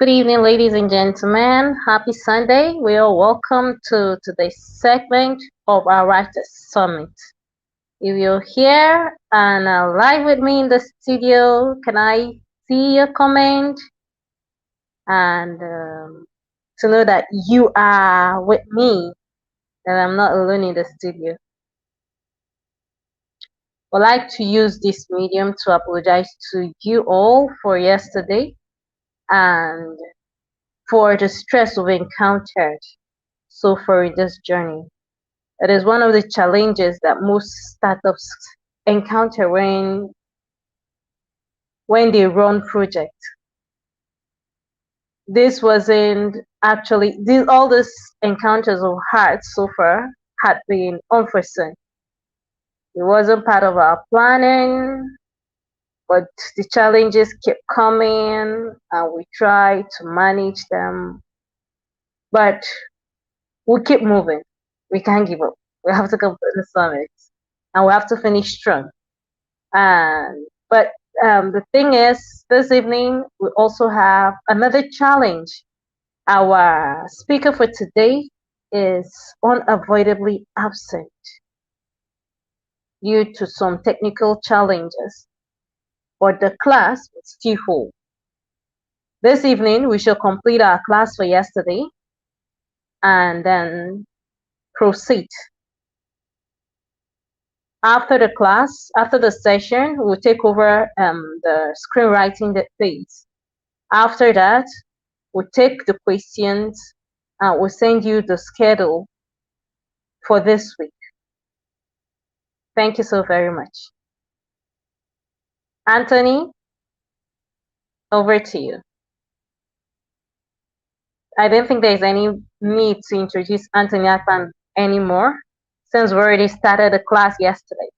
Good evening, ladies and gentlemen. Happy Sunday. We are welcome to today's segment of our Writers Summit. If you're here and live with me in the studio, can I see your comment and to know that you are with me, that I'm not alone in the studio? I'd like to use this medium to apologize to you all for yesterday and for the stress we've encountered so far in this journey. It is one of the challenges that most startups encounter when they run projects. This wasn't actually all these encounters we've had so far had been unforeseen. It wasn't part of our planning, but the challenges kept coming and we try to manage them. But we keep moving. We can't give up. We have to complete the summit and we have to finish strong. But the thing is, this evening we also have another challenge. Our speaker for today is unavoidably absent due to some technical challenges, but the class will still hold. This evening we shall complete our class for yesterday and then proceed. After the class, after the session, we'll take over the screenwriting phase. After that, we'll take the questions and we'll send you the schedule for this week. Thank you so very much. Anthony, over to you. I don't think there's any need to introduce Anthony Athan anymore since we already started the class yesterday.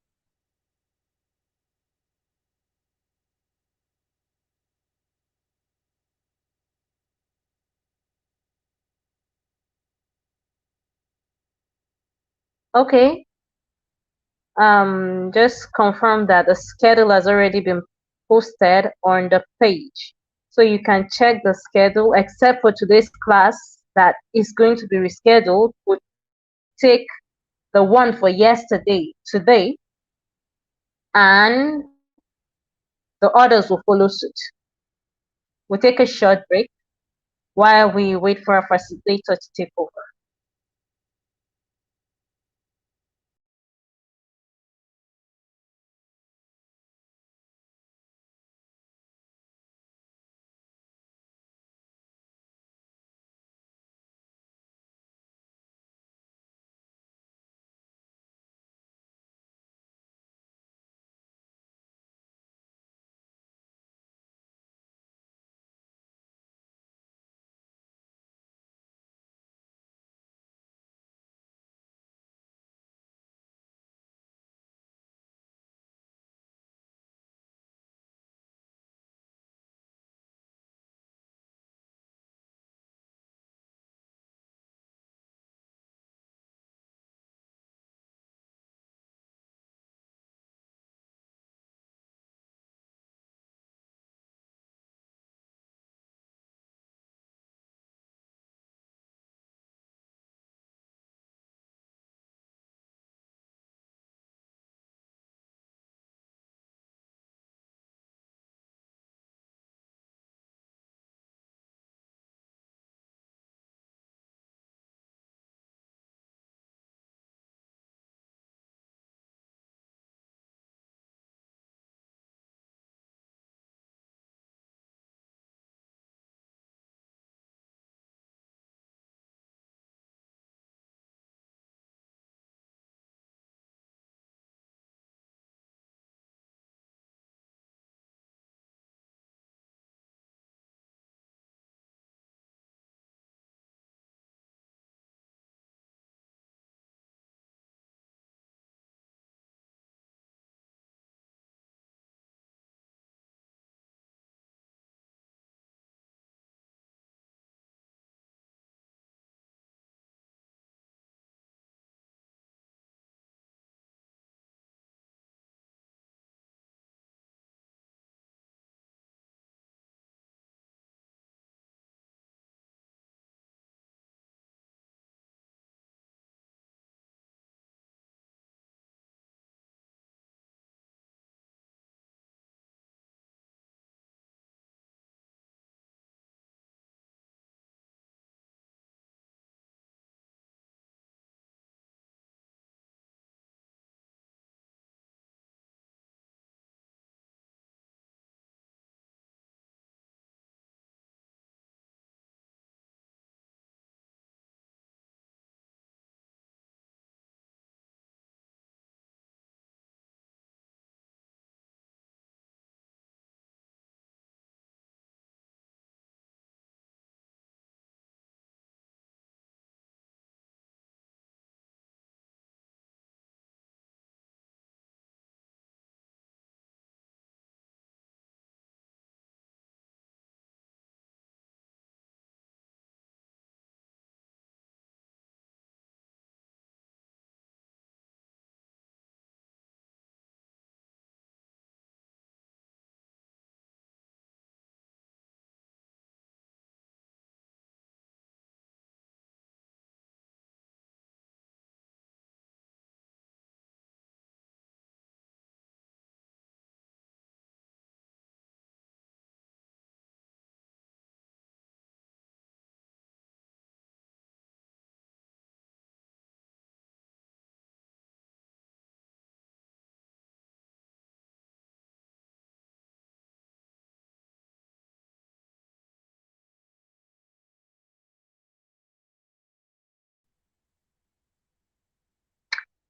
Okay. Just confirm that the schedule has already been posted on the page. So you can check the schedule, except for today's class that is going to be rescheduled. We'll take the one for yesterday, today, and the others will follow suit. We'll take a short break while we wait for our facilitator to take over.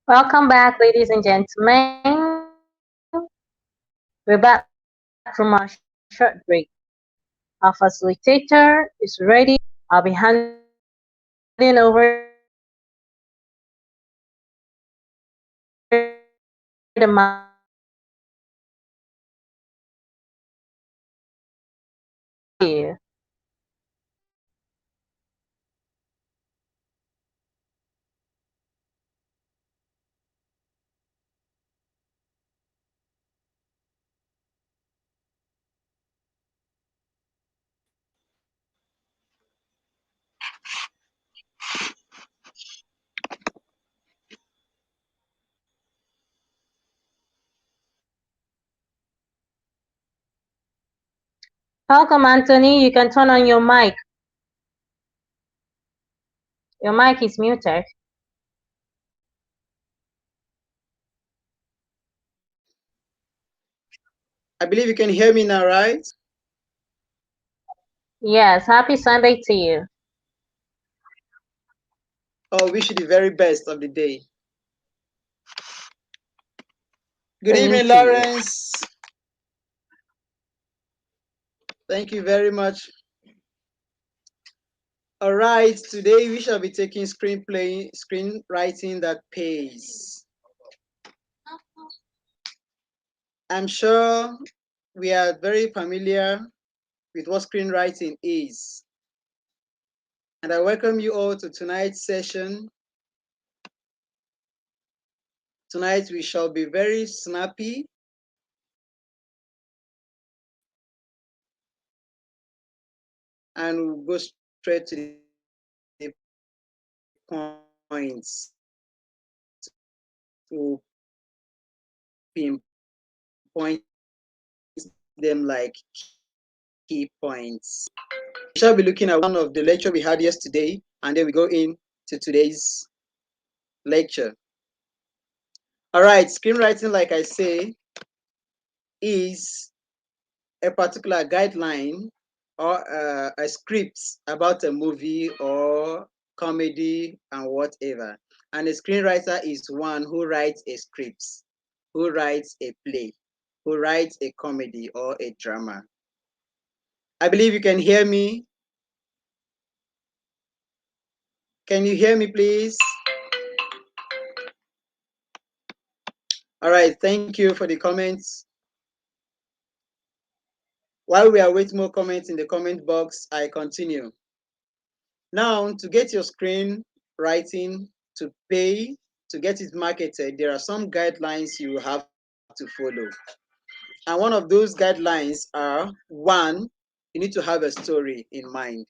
Welcome back, ladies and gentlemen. We're back from our short break. Our facilitator is ready. I'll be handing over the mic to him to continue the conversation. Welcome, Anthony. You can turn on your mic. Your mic is muted. I believe you can hear me now, right? Yes, happy Sunday to you. Oh, wish you the very best of the day. Good Same evening, to you. Lawrence. Thank you very much. All right, today we shall be taking screenwriting that pays. I'm sure we are very familiar with what screenwriting is. And I welcome you all to tonight's session. Tonight we shall be very snappy and we'll go straight to the points. We'll pinpoint them like key points. We shall be looking at one of the lecture we had yesterday, and then we go into today's lecture. All right, screenwriting, like I say, is a particular guideline or a script about a movie or comedy and whatever. And a screenwriter is one who writes a script, who writes a play, who writes a comedy or a drama. I believe you can hear me. Can you hear me, please? All right, thank you for the comments. While we await more comments in the comment box, I continue. Now, to get your screen writing to pay, to get it marketed, there are some guidelines you have to follow. And one of those guidelines are, one, you need to have a story in mind.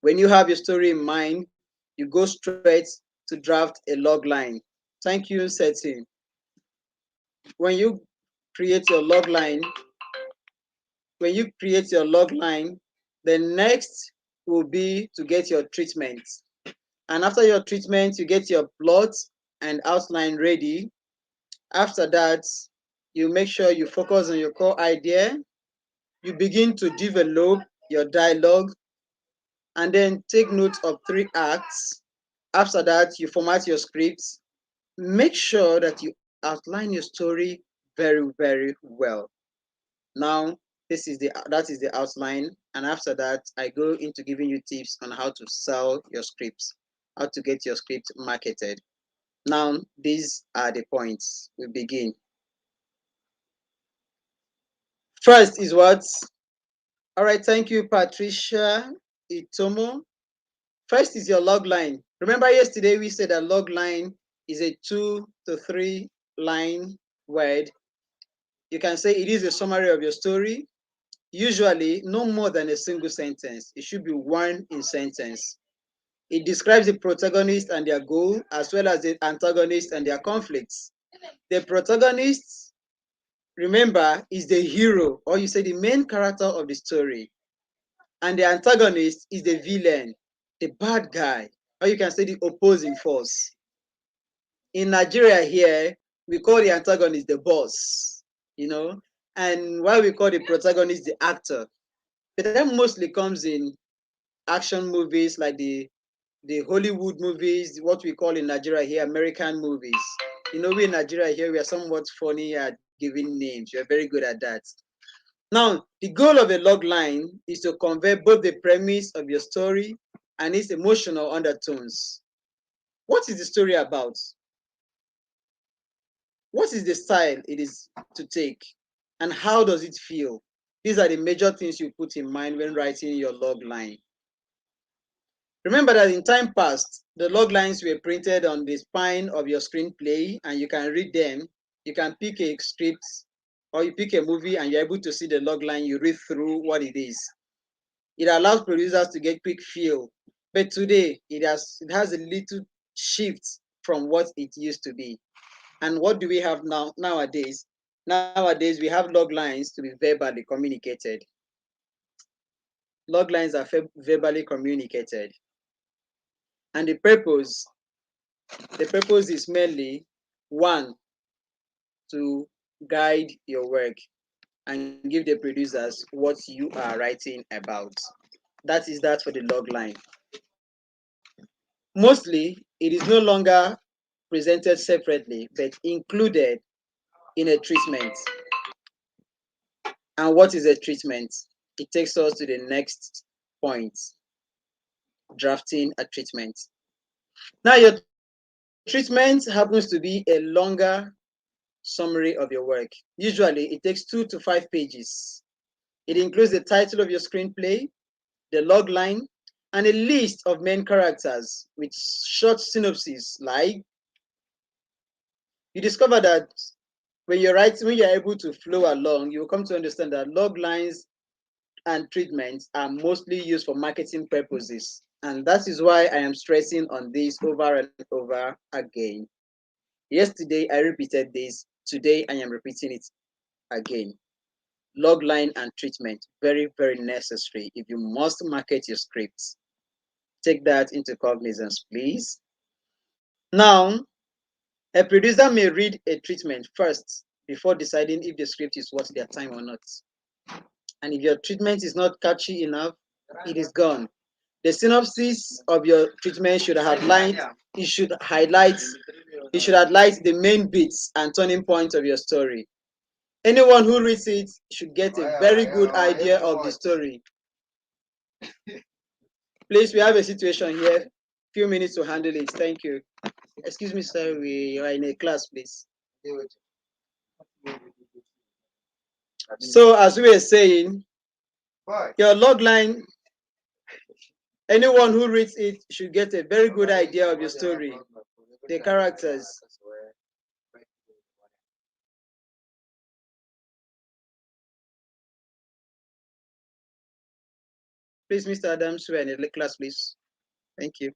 When you have your story in mind, you go straight to draft a log line. Thank you, setting. When you create your log line, the next will be to get your treatment. And after your treatment, you get your plot and outline ready. After that, you make sure you focus on your core idea. You begin to develop your dialogue and then take note of 3 acts. After that, you format your scripts. Make sure that you outline your story very, very well. Now, that is the outline, and after that, I go into giving you tips on how to sell your scripts, how to get your script marketed. Now, these are the points. We begin. First is what? All right, thank you, Patricia Itomo. First is your log line. Remember yesterday we said that log line is a 2 to 3 line word. You can say it is a summary of your story. Usually, no more than a single sentence. It should be one in sentence. It describes the protagonist and their goal, as well as the antagonist and their conflicts. The protagonist, remember, is the hero, or you say the main character of the story. And the antagonist is the villain, the bad guy, or you can say the opposing force. In Nigeria here, we call the antagonist the boss, and why we call the protagonist the actor. But that mostly comes in action movies like the the Hollywood movies, what we call in Nigeria here, American movies. You know, we in Nigeria here, we are somewhat funny at giving names. We are very good at that. Now, the goal of a log line is to convey both the premise of your story and its emotional undertones. What is the story about? What is the style it is to take? And how does it feel? These are the major things you put in mind when writing your log line. Remember that in time past, the log lines were printed on the spine of your screenplay and you can read them. You can pick a script or you pick a movie and you're able to see the log line, you read through what it is. It allows producers to get quick feel. But today, it has a little shift from what it used to be. And what do we have nowadays? Nowadays, we have log lines to be verbally communicated. Log lines are verbally communicated. And the purpose is mainly one, to guide your work and give the producers what you are writing about. That is that for the log line. Mostly, it is no longer presented separately, but included in a treatment. And what is a treatment? It takes us to the next point, drafting a treatment. Now, your treatment happens to be a longer summary of your work. Usually, it takes 2 to 5 pages. It includes the title of your screenplay, the log line, and a list of main characters with short synopses. Like, you discover that when you're able to flow along, you will come to understand that log lines and treatments are mostly used for marketing purposes. And that is why I am stressing on this over and over again. Yesterday, I repeated this. Today, I am repeating it again. Log line and treatment, very, very necessary if you must market your scripts. Take that into cognizance, please. Now, a producer may read a treatment first before deciding if the script is worth their time or not. And if your treatment is not catchy enough, it is gone. The synopsis of your treatment should highlight the main beats and turning points of your story. Anyone who reads it should get a very good idea of the story. Please, we have a situation here. Few minutes to handle it. Thank you. Excuse me, sir. We are in a class, please. So, as we were saying, your log line, anyone who reads it should get a very good idea of your story, the characters. Please, Mr. Adams, we are in a class, please. Thank you.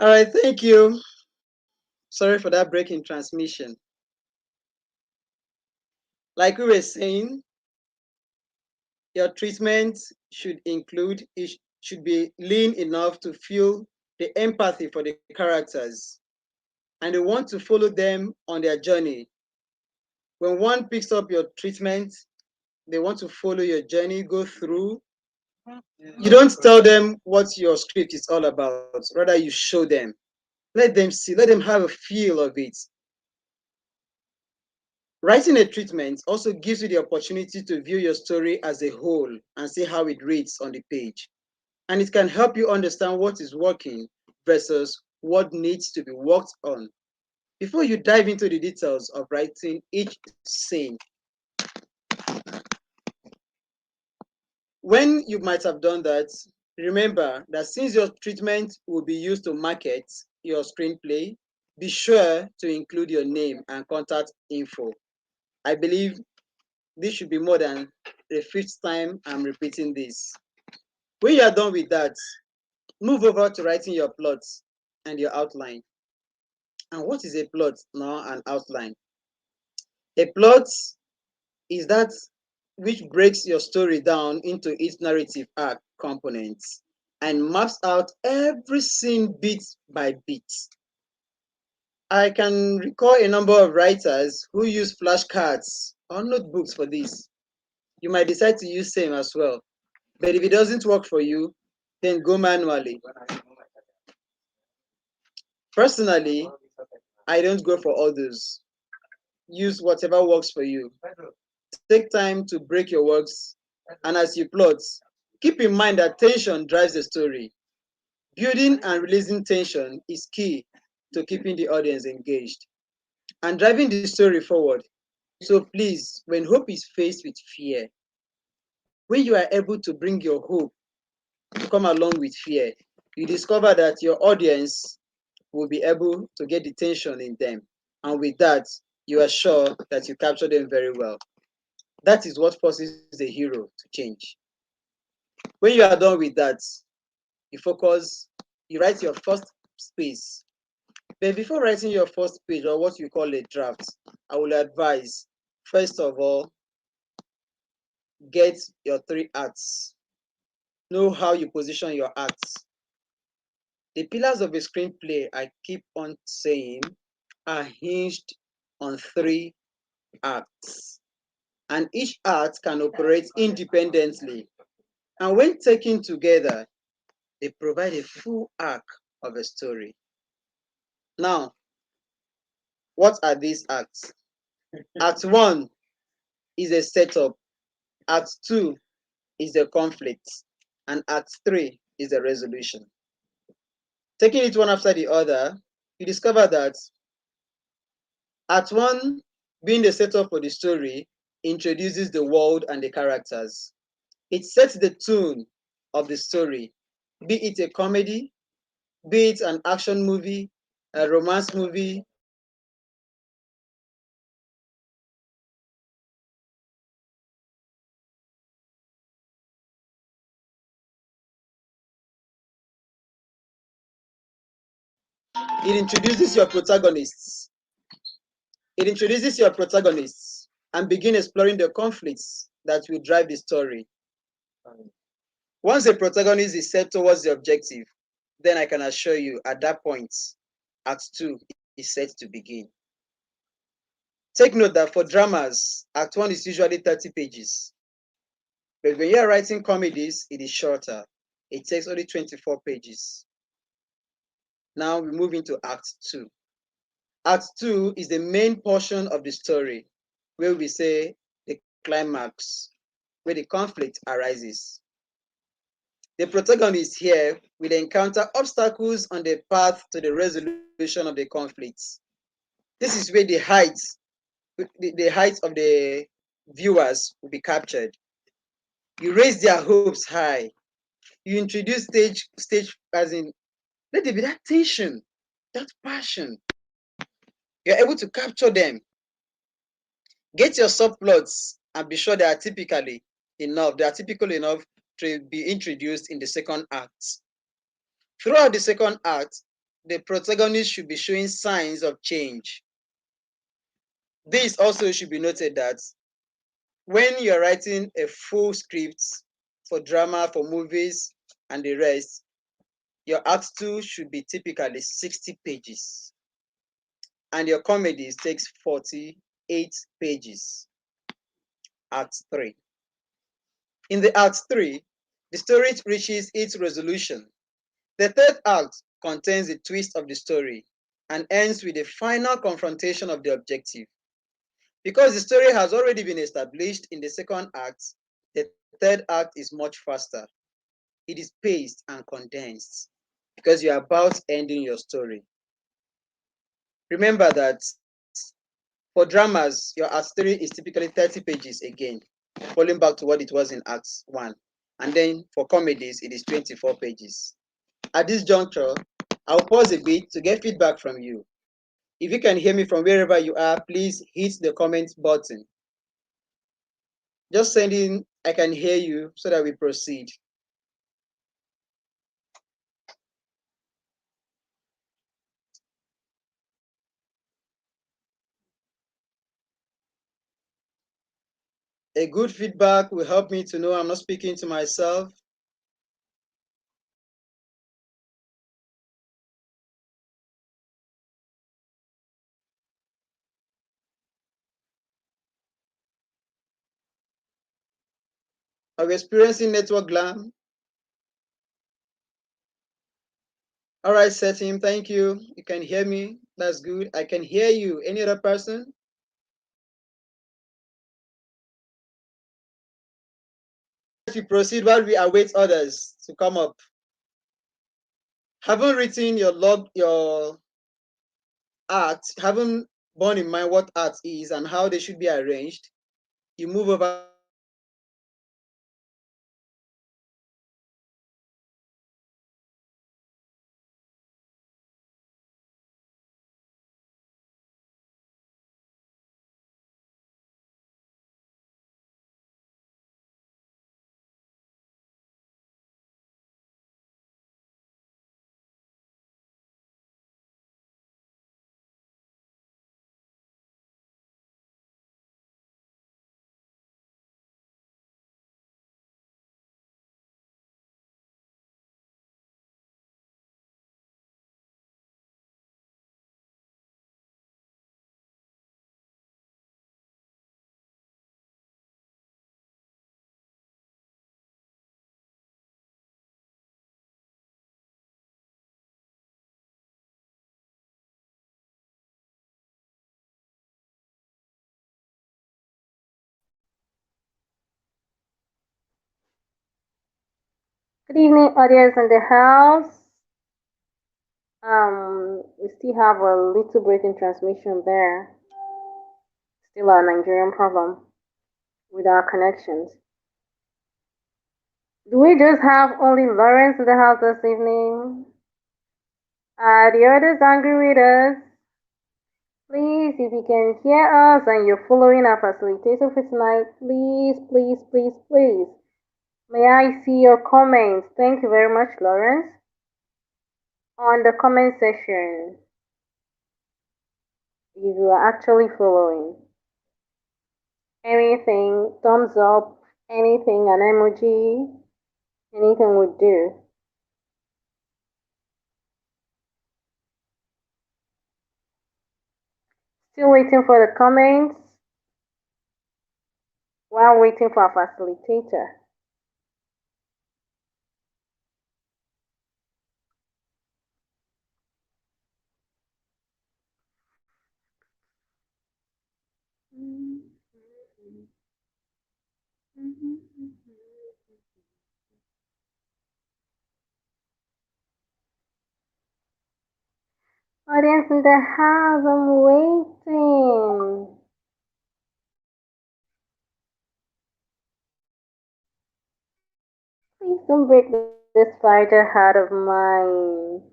All right, thank you. Sorry for that break in transmission. Like we were saying, your treatment should be lean enough to feel the empathy for the characters and they want to follow them on their journey. When one picks up your treatment, they want to follow your journey, go through. You don't tell them what your script is all about, rather you show them. Let them see, let them have a feel of it. Writing a treatment also gives you the opportunity to view your story as a whole and see how it reads on the page. And it can help you understand what is working versus what needs to be worked on before you dive into the details of writing each scene. When you might have done that, remember that since your treatment will be used to market your screenplay, be sure to include your name and contact info. I believe this should be more than the fifth time I'm repeating this. When you are done with that, move over to writing your plot and your outline. And what is a plot now? An outline. A plot is that which breaks your story down into its narrative arc components and maps out every scene bit by bit. I can recall a number of writers who use flashcards or notebooks for this. You might decide to use same as well. But if it doesn't work for you, then go manually. Personally, I don't go for all those. Use whatever works for you. Take time to break your works, and as you plot, keep in mind that tension drives the story. Building and releasing tension is key to keeping the audience engaged and driving the story forward. So please, when hope is faced with fear, when you are able to bring your hope to come along with fear, you discover that your audience will be able to get the tension in them. And with that, you are sure that you capture them very well. That is what forces the hero to change. When you are done with that, you focus, you write your first space. But before writing your first page or what you call a draft, I will advise, first of all, get your three acts. Know how you position your acts. The pillars of a screenplay, I keep on saying, are hinged on three acts. And each act can operate independently. And when taken together, they provide a full arc of a story. Now, what are these acts? Act 1 is a setup, Act 2 is the conflict, and Act 3 is the resolution. Taking it one after the other, you discover that Act 1, being the setup for the story, introduces the world and the characters. It sets the tone of the story, be it a comedy, be it an action movie, a romance movie, a drama, a mystery, a thriller, or a comedy. It sets the tone of the story. It introduces your protagonists. It introduces your protagonists and begin exploring the conflicts that will drive the story. Once the protagonist is set towards the objective, then I can assure you at that point, Act 2 is set to begin. Take note that for dramas, Act 1 is usually 30 pages. But when you are writing comedies, it is shorter. It takes only 24 pages. Now we move into Act 2. Act 2 is the main portion of the story, where we say the climax, where the conflict arises. The protagonist here will encounter obstacles on the path to the resolution of the conflicts. This is where the height of the viewers will be captured. You raise their hopes high. You introduce stage as in let there be that tension, that passion. You're able to capture them. Get your subplots and be sure they are typical enough to be introduced in the second act. Throughout the second act, the protagonist should be showing signs of change. This also should be noted that when you're writing a full script for drama, for movies, and the rest, your act 2 should be typically 60 pages. And your comedies takes 48 pages. Act 3. In the Act 3, the story reaches its resolution. The third act contains the twist of the story and ends with the final confrontation of the objective. Because the story has already been established in the second act, the third act is much faster. It is paced and condensed because you're about ending your story. Remember that for dramas, your act 3 is typically 30 pages again, falling back to what it was in act 1. And then for comedies, it is 24 pages. At this juncture, I'll pause a bit to get feedback from you. If you can hear me from wherever you are, please hit the comment button. Just send in I can hear you so that we proceed. A good feedback will help me to know I'm not speaking to myself. Are we experiencing network glam? All right, Setim, thank you. You can hear me. That's good. I can hear you. Any other person? If you proceed while we await others to come up. Haven't written your art, haven't borne in mind what art is and how they should be arranged, you move over to act 3. Good evening, audience in the house. We still have a little break in transmission there. Still a Nigerian problem with our connections. Do we just have only Lawrence in the house this evening? Are the others angry with us? Please, if you can hear us and you're following our facilitator for tonight, please, please, please, please. May I see your comments? Thank you very much, Lawrence. On the comment section, if you are actually following. Anything, thumbs up, anything, an emoji, anything would do. Still waiting for the comments while waiting for our facilitator. Audience in the house, I'm waiting. Please don't break this fighter heart of mine.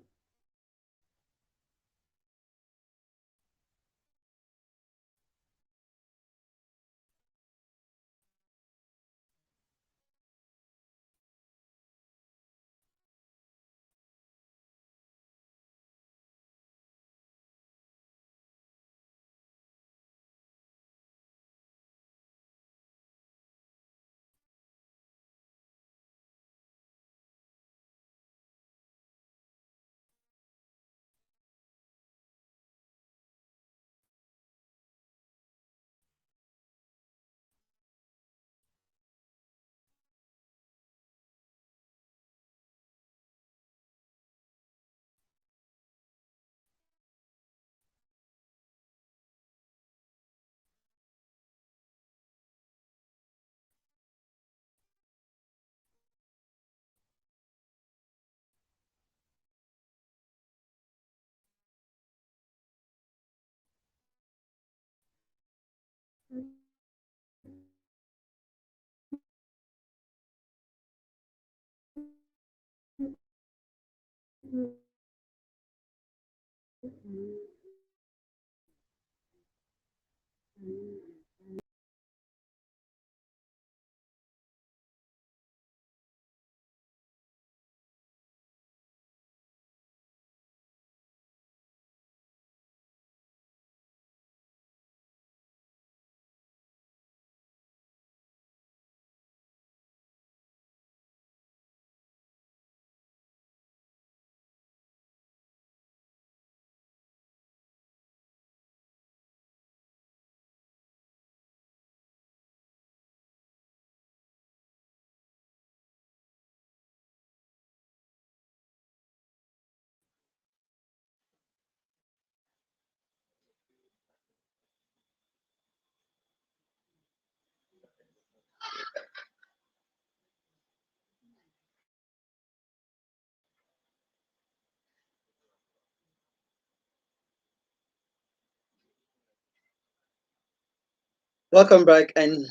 Welcome back, and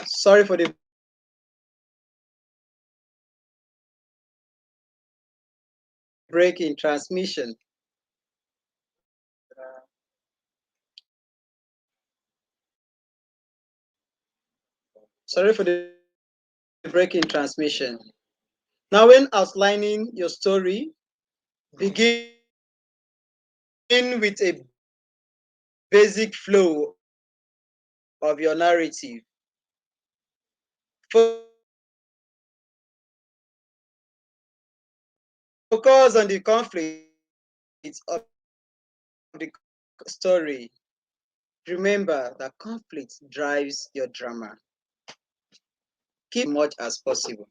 sorry for the break in transmission. Sorry for the break in transmission. Now, when outlining your story, begin with a basic flow of your narrative. Focus on the conflicts of the story. Remember that conflict drives your drama. Keep it as much as possible.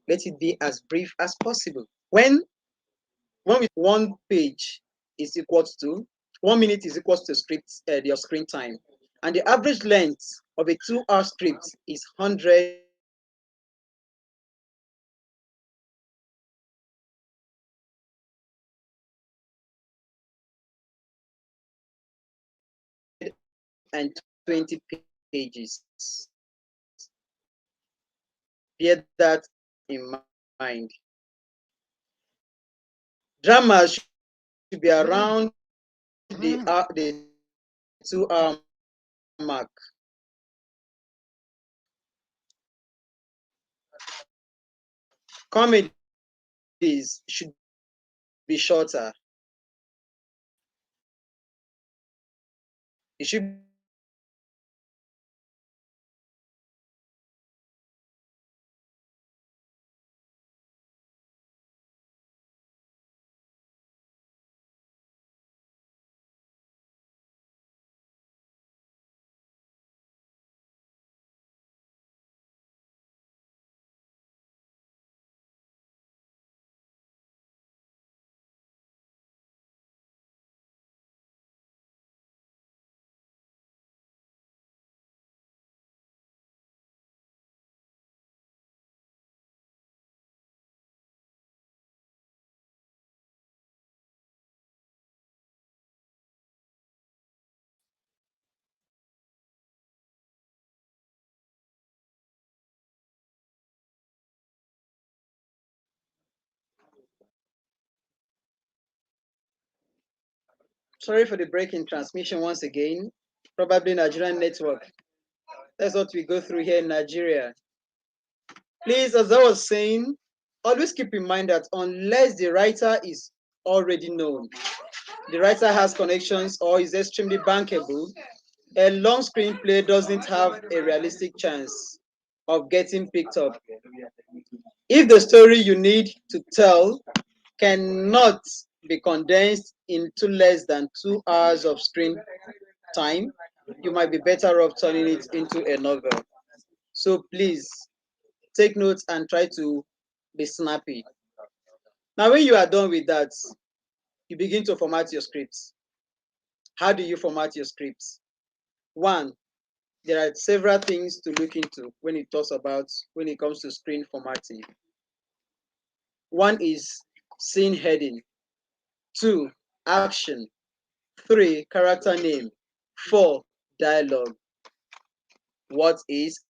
Let it be as brief as possible. When we say 1 page is equals to 1 minute is equals to your screen time, and the average length of a 2-hour script is 120 pages. Bear that in mind. Drama should be around the 2-hour mark. Comedies should be shorter. It should be around 120 Sorry for the break in transmission once again. Probably Nigerian network. That's what we go through here in Nigeria. Please, as I was saying, always keep in mind that unless the writer is already known, the writer has connections or is extremely bankable, a long screenplay doesn't have a realistic chance of getting picked up. If the story you need to tell cannot be condensed into less than 2 hours of screen time, you might be better off turning it into a novel. So please take notes and try to be snappy. Now, when you are done with that, you begin to format your scripts. How do you format your scripts? One, there are several things to look into when it comes to screen formatting. One is scene heading. Two, action. Three, character name. Four, dialogue. What is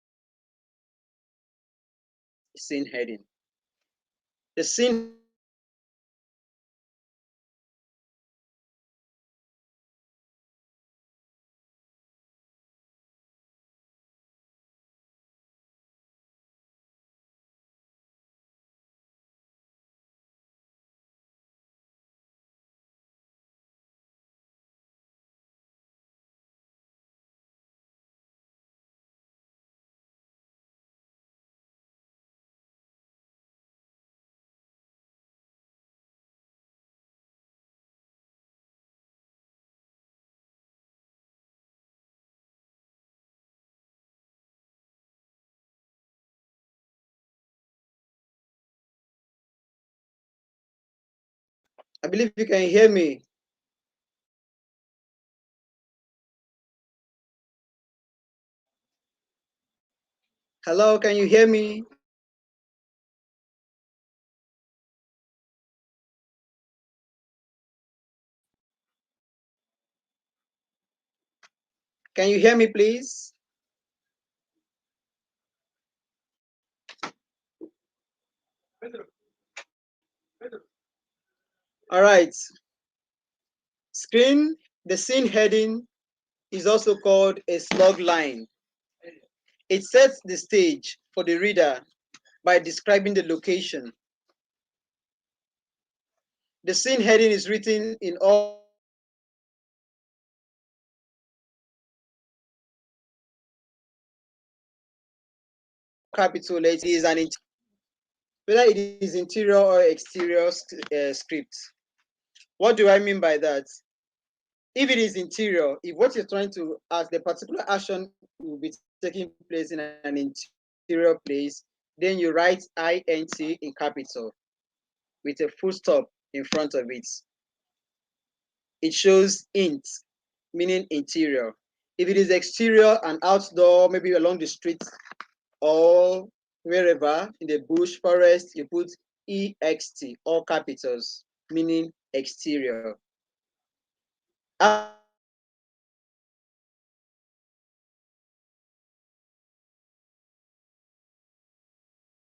scene heading? The scene heading is a description I believe you can hear me. Hello, can you hear me? Can you hear me, please? All right. The scene heading is also called a slug line. It sets the stage for the reader by describing the location. The scene heading is written in all capital letters. Whether it is interior or exterior script. What do I mean by that? If it is interior, if what you're trying to ask, the particular action will be taking place in an interior place, then you write INT in capital with a full stop in front of it. It shows int, meaning interior. If it is exterior and outdoor, maybe along the street or wherever in the bush, forest, you put EXT, all capitals, meaning exterior.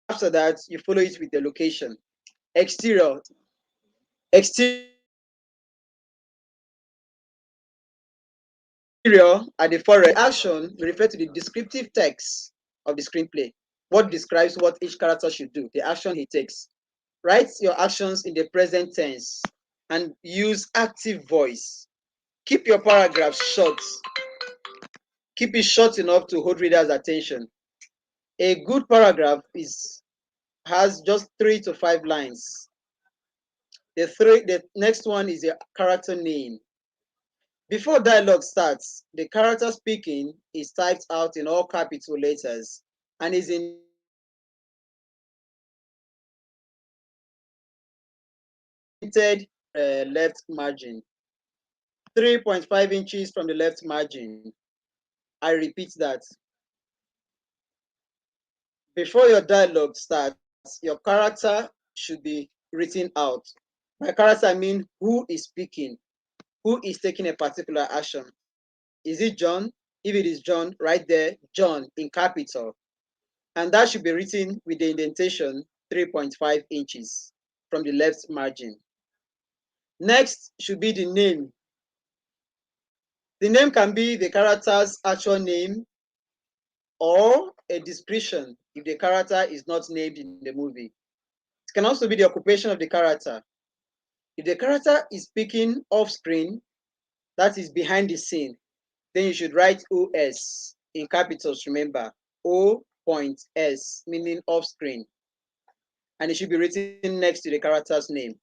After that, you follow it with the location. Exterior. Exterior at the forest. Action will refer to the descriptive text of the screenplay. What describes what each character should do, the action he takes. Write your actions in the present tense and use active voice. Keep your paragraphs short. Keep it short enough to hold readers' attention. A good paragraph has just 3 to 5 lines. The next one is a character name. Before dialogue starts, the character speaking is typed out in all capital letters and is indented left margin, 3.5 inches from the left margin. I repeat that. Before your dialogue starts, your character should be written out. By character, I mean who is speaking, who is taking a particular action. Is it John? If it is John, right there, John in capital. And that should be written with the indentation 3.5 inches from the left margin. Next should be the name. The name can be the character's actual name or a description if the character is not named in the movie. It can also be the occupation of the character. If the character is speaking off screen, that is behind the scene, then you should write OS in capitals, remember. O.S, meaning off screen. And it should be written next to the character's name.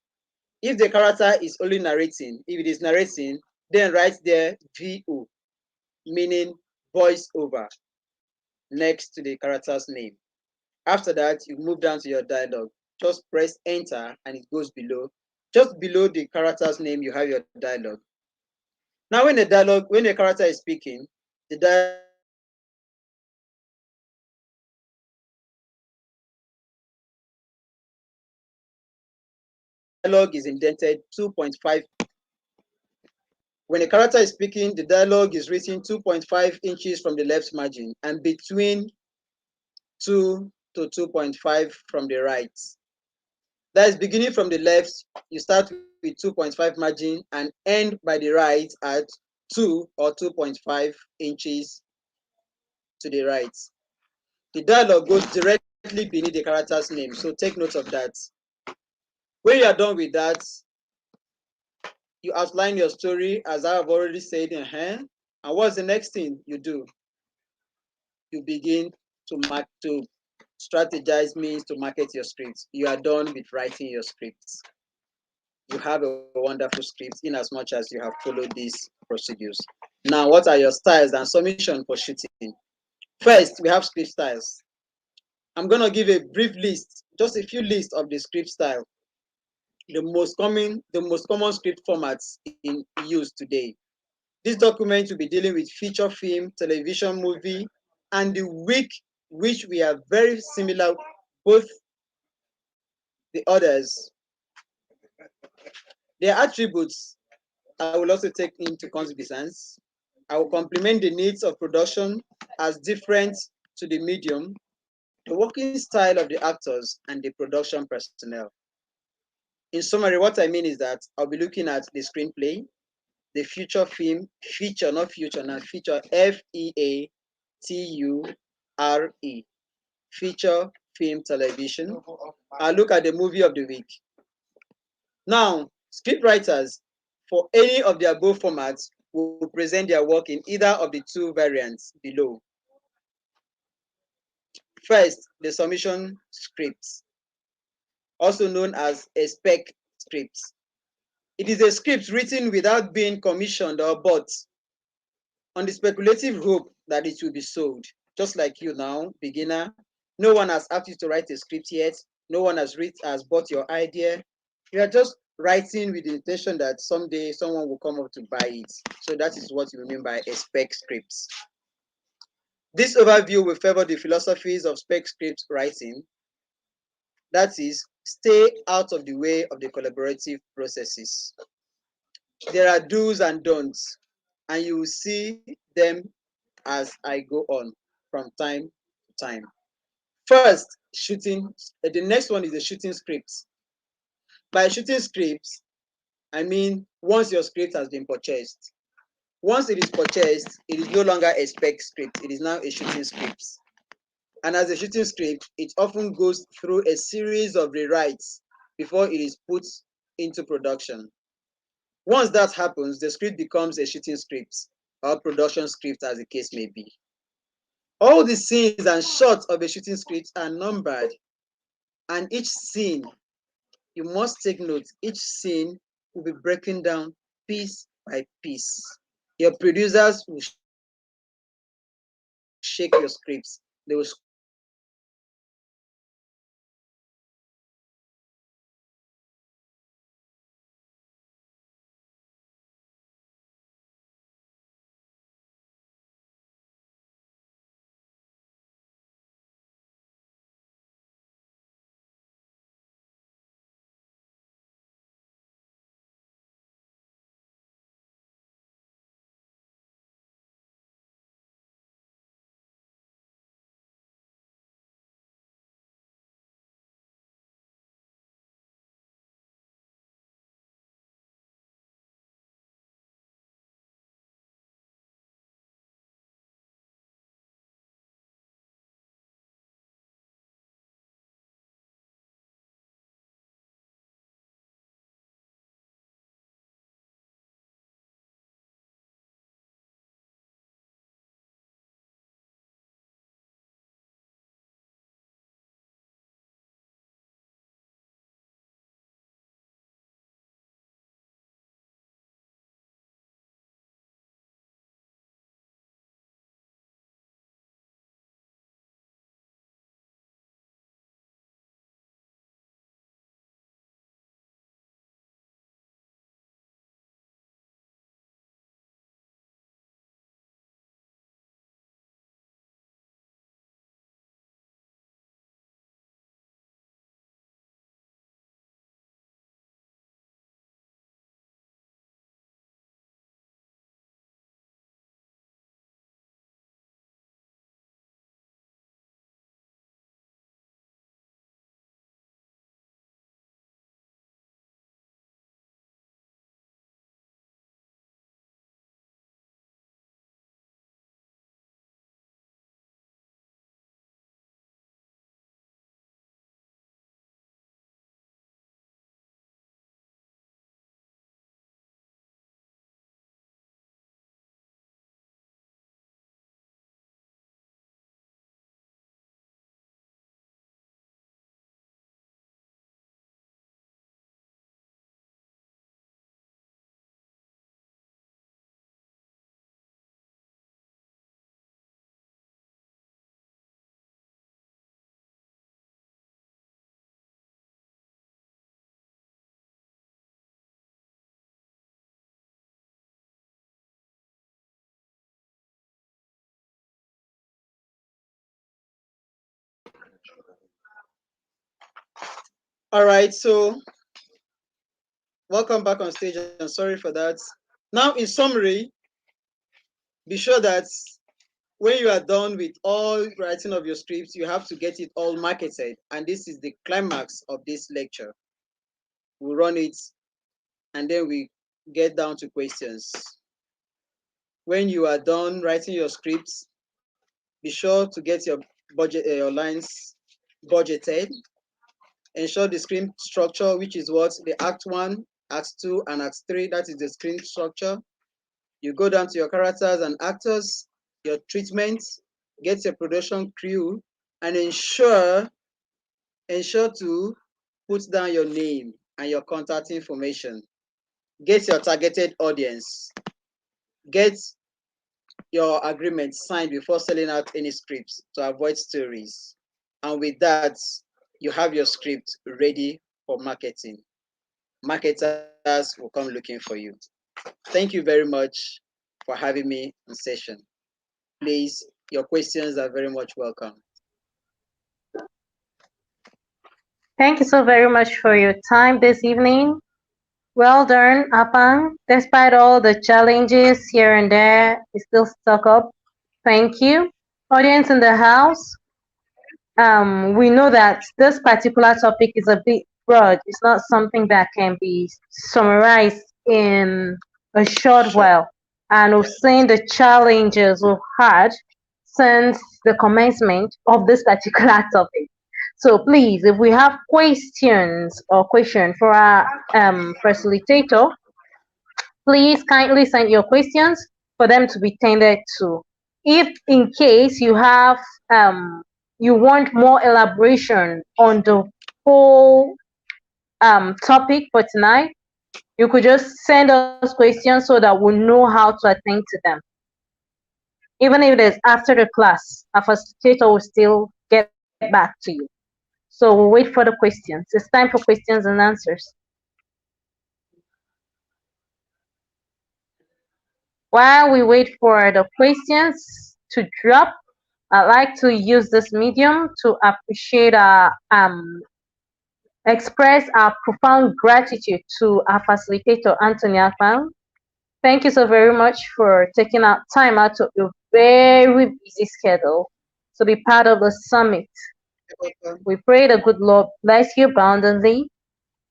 If the character is only narrating, if it is narrating, then write there VO, meaning voice over, next to the character's name. After that, you move down to your dialogue. Just press enter and it goes below. Just below the character's name, you have your dialogue. Now, when a character is speaking, the dialogue is indented 2.5 inches from the left margin. The dialogue is indented 2.5. When a character is speaking, the dialogue is written 2.5 inches from the left margin and between 2 to 2.5 from the right. That is beginning from the left, you start with 2.5 margin and end by the right at 2 or 2.5 inches to the right. The dialogue goes directly beneath the character's name, so take note of that. When you are done with that, you outline your story as I have already said. And what's the next thing you do? You begin to strategize, means to market your scripts. You are done with writing your scripts. You have a wonderful script in as much as you have followed these procedures. Now, what are your styles and submission for shooting? First, we have script styles. I'm going to give a brief list, just a few lists of the script style. the most common script formats in use today. This document will be dealing with feature film, television movie, and the week which we are very similar, both the others. Their attributes I will also take into consideration. I will complement the needs of production as different to the medium, the working style of the actors, and the production personnel. In summary, what I mean is that I'll be looking at the screenplay, the feature film, feature, not future, now feature, Feature, feature film television. I'll look at the movie of the week. Now, scriptwriters for any of the above formats will present their work in either of the two variants below. First, the submission scripts, also known as a spec script. It is a script written without being commissioned or bought on the speculative hope that it will be sold. Just like you now, beginner, no one has asked you to write a script yet. No one has bought your idea. You are just writing with the intention that someday someone will come up to buy it. So that is what you mean by a spec script. This overview will favor the philosophies of spec script writing, that is, stay out of the way of the collaborative processes. There are do's and don'ts, and you will see them as I go on from time to time. First, shooting. The next one is the shooting scripts. By shooting scripts, I mean once your script has been purchased. Once it is purchased, it is no longer a spec script, it is now a shooting script. And as a shooting script, it often goes through a series of rewrites before it is put into production. Once that happens, the script becomes a shooting script or production script, as the case may be. All the scenes and shots of a shooting script are numbered, and each scene, you must take note, each scene will be broken down piece by piece. Your producers will shake your scripts. They will scrub your scripts. They will scrub your scripts. They will check your scripts. They will check your scripts. They will check your scripts. They will check your scripts. They will check your scripts. They will check your scripts. They will check your scripts. They will check your scripts. They will check your scripts. They will check your scripts. They will check your scripts. They will check your scripts. They will check your scripts. They will check your scripts. They will check your scripts. They will check your scripts. They will check your scripts. All right, so welcome back on stage, and sorry for that. Now, in summary, be sure that when you are done with all writing of your scripts, you have to get it all marketed. And this is the climax of this lecture. We run it and then we get down to questions. When you are done writing your scripts, be sure to get your your lines budgeted. Ensure the screen structure, which is what the Act 1, Act 2, and Act 3, that is the screen structure. You go down to your characters and actors, your treatment, get your production crew, and ensure to put down your name and your contact information. Get your targeted audience. Get your agreement signed before selling out any scripts to avoid stories. And with that, you have your script ready for marketing. Marketers will come looking for you. Thank you very much for having me on session. Please, your questions are very much welcome. Thank you so very much for your time this evening. Well done, Apang. Despite all the challenges here and there, you still stuck up. Thank you. Audience in the house, we know that this particular topic is a bit broad. It's not something that can be summarized in a short Sure. while. And we've seen the challenges we've had since the commencement of this particular topic. So please, if we have questions or question for our facilitator, please kindly send your questions for them to be tended to. If in case you have you want more elaboration on the whole topic for tonight, you could just send us questions so that we'll know how to attend to them. Even if it is after the class, our facilitator will still get back to you. So we'll wait for the questions. It's time for questions and answers. While we wait for the questions to drop, I'd like to use this medium to appreciate express our profound gratitude to our facilitator, Anthony Akpan. Thank you so very much for taking out time out of your very busy schedule to be part of the summit. We pray the good Lord bless you abundantly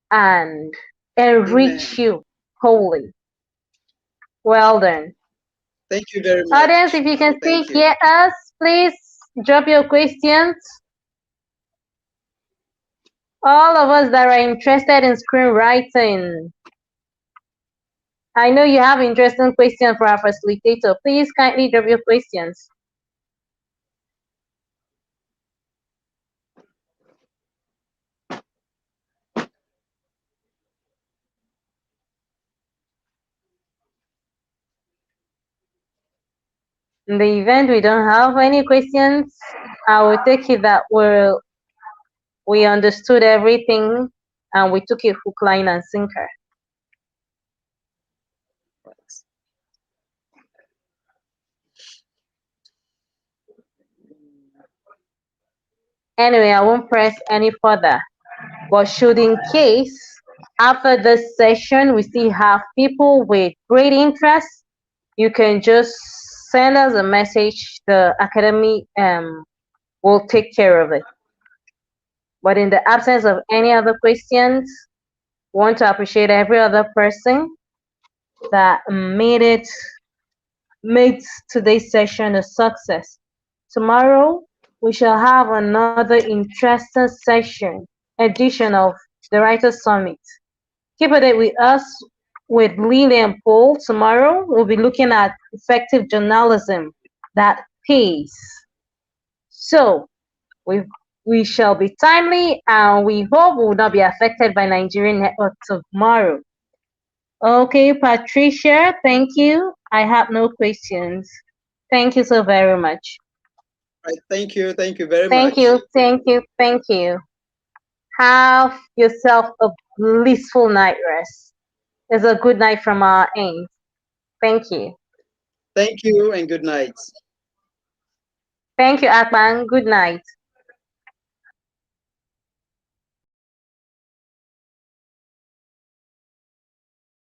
and enrich Amen. you wholly. Well done. Thank you very Audience, much. if you can Thank still you. hear us, please drop your questions. All of us that are interested in screenwriting, I know you have interesting questions for our facilitator. Please kindly drop your questions. In the event we don't have any questions, I will take it that we understood everything and we took it hook, line, and sinker. Anyway, I won't press any further. But should in case after this session we still have people with great interest, you can just send us a message. The academy will take care of it. But in the absence of any other questions, want to appreciate every other person that made today's session a success. Tomorrow we shall have another interesting session edition of the Writers Summit. Keep it with us with Lily and Paul. Tomorrow we'll be looking at effective journalism that pays. So we we shall be timely and we hope we will not be affected by Nigerian network tomorrow. Okay, Patricia, thank you. I have no questions. Thank you so very much. Right. Thank you. Thank you very Thank much. you, thank you, thank you. Have yourself a blissful night rest. It's a good night from our end. Thank you. Thank you and good night. Thank you, Akman. Good night.